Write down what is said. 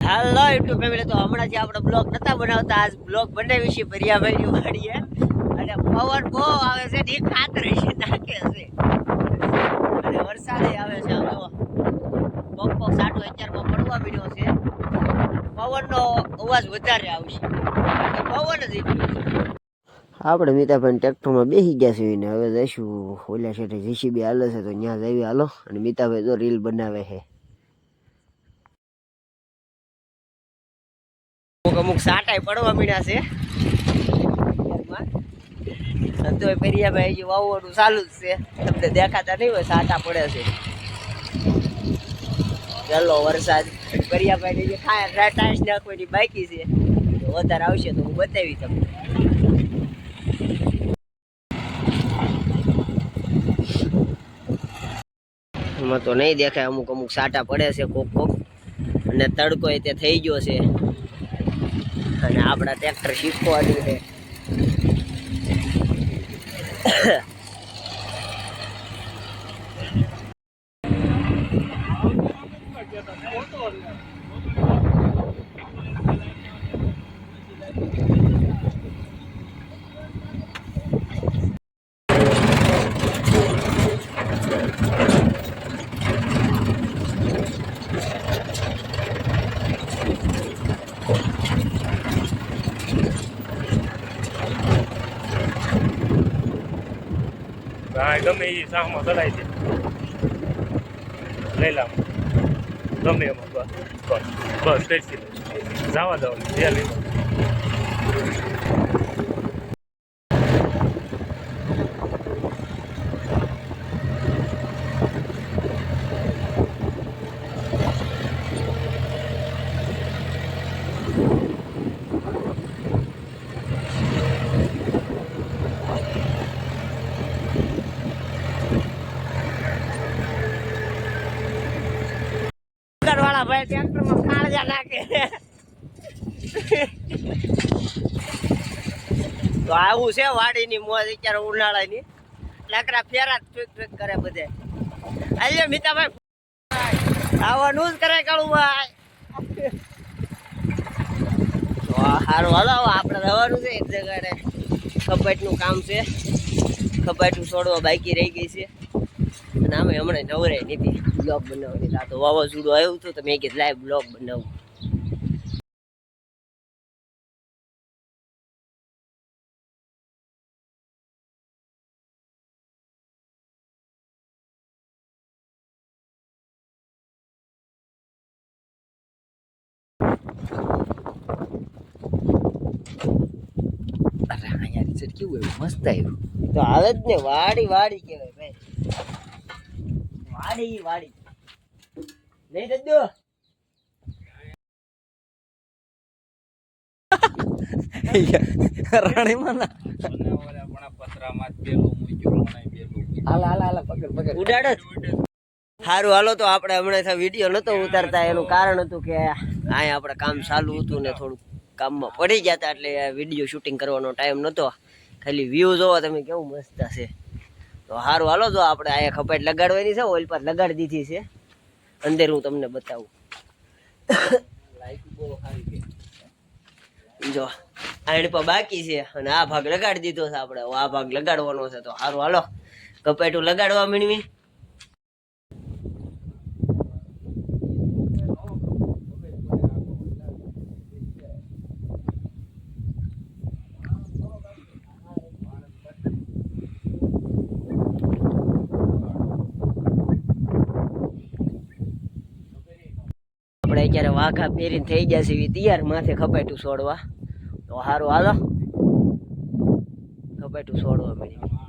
હાલો YouTube family, તો હમણાં જે આપણે બ્લોગ નતા બનાવતા, આજ બ્લોગ બનાવી છે ભરિયાભાઈની વાડીએ. અને પવન બહુ આવે છે ને ખાતર છે નાખે છે અને વરસાદ આવે છે. આમ જો પંપો સાટો અત્યારમાં પડવા મળ્યો છે. પવનનો અવાજ વધારે આવશે, પવન જ એટલું છે. આપણે મીતાભાઈ ટ્રેક્ટરમાં બેસી ગયા છે ને હવે જઈશું ઓલા છે જીસીબી હાલે છે તો ત્યાં જઈએ. હાલો. અને મીતાભાઈ તો રીલ બનાવે છે. અમુક સાટાઈ પડવા મીડ્યા છે. તો પેરિયાભાઈ હજી વાવવાનું ચાલુ જ છે, તમને દેખાતા નહીં હોય સાટા પડે છે. ચાલો વરસાદ પેરિયાભાઈ જે ટાઈસ નાખવાની બાકી છે, વધારે આવશે તો હું બતાવી તમને. એમાં તો નહીં દેખાય, અમુક અમુક સાટા પડે છે કોક કોક, અને તડકો તે થઈ ગયો છે. અને આપણા ટ્રેક્ટર શીખવાનું છે. ગમે એ સામમાં ચલાવી દે, લઈ લાવ ગમે એમાં બસ ટેક્સી જવા દવાનું ત્યાં લઈ વાળા ભાઈ ટ્રેક્ટરમાં કાળજા નાખે. તો આવું છે વાડીની મોજ અત્યારે ઉનાળાની. લાકડા ફેરા કરે બધે. આજે મીતાભાઈ આવવાનું જ કરે કાળુભાઈ. તો સારું હાલો, આપણે રહેવાનું છે એક જગાડે. કપાટનું કામ છે, કપાટનું છોડવા બાકી રહી ગઈ છે. અને આમે હમણાં નવરે નથી બ્લોગ બનાવવાની. આ તો વાવાઝોડું આવ્યું હતું તો મેં કીધું લાઈવ બ્લોગ બનાવું. અરે અહીંયા રિઝલ્ટ કેવું આવ્યું, મસ્ત આવ્યું. તો આવે જ ને, વાડી વાડી કહેવાય ભાઈ, વાડી વાડી નહીં દો. રાણીમાં ના ઉડાડ જ. સારું હાલો, તો આપણે હમણાં વિડીયો નતો ઉતારતા, એનું કારણ હતું કે અહીંયા આપણે કામ ચાલુ હતું ને થોડુંક કામમાં પડી ગયા હતા, એટલે વિડીયો શૂટિંગ કરવાનો ટાઈમ નહોતો. ખાલી વ્યૂ જોવો તમે કેવું મસ્ત છે. તો સારું હાલો, જો આપણે અહીંયા ખપાટ લગાડવાની છે, ઓઇલ પર લગાડી દીધી છે. અંદર હું તમને બતાવું. જો આણ પર બાકી છે અને આ ભાગ લગાડી દીધો છે આપણે. આ ભાગ લગાડવાનો છે. તો સારું હાલો, કપાટું લગાડવા મીણવી. આપણે અત્યારે વાઘા પહેરીને થઈ ગયા છે તૈયાર, માથે ખપાટું છોડવા. તો સારું હાલો, ખપાટું છોડવા મળી.